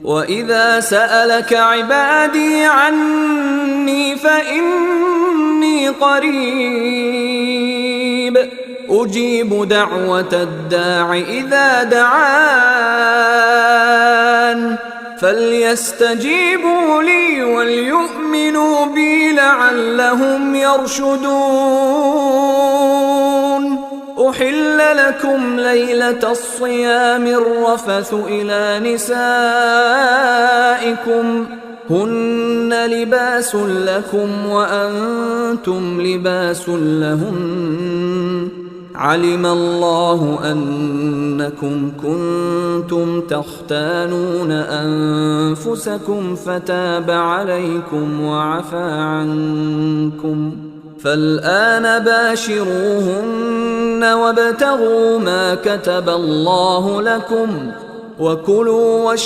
وَإِذَا سَأَلَكَ عِبَادِي عَنِّي فَإِنِّي قَرِيبٌ أُجِيبُ دَعْوَةَ الدَّاعِ إِذَا دَعَانِ فَلْيَسْتَجِيبُوا لِي وَلْيُؤْمِنُوا بِي لَعَلَّهُمْ يَرْشُدُونَ. أُحِلَّ لَكُمْ لَيْلَةَ الصِّيَامِ الرَّفَثُ إِلَىٰ نِسَائِكُمْ هُنَّ لِبَاسٌ لَكُمْ وَأَنتُمْ لِبَاسٌ لَهُنَّ عَلِمَ اللَّهُ أَنَّكُمْ كُنتُمْ تَخْتَانُونَ أَنفُسَكُمْ فَتَابَ عَلَيْكُمْ وَعَفَا عَنكُمْ فَالْآنَ بَاشِرُوهُنَّ وَابْتَغُوا مَا كَتَبَ اللَّهُ لَكُمْ وَكُلُوا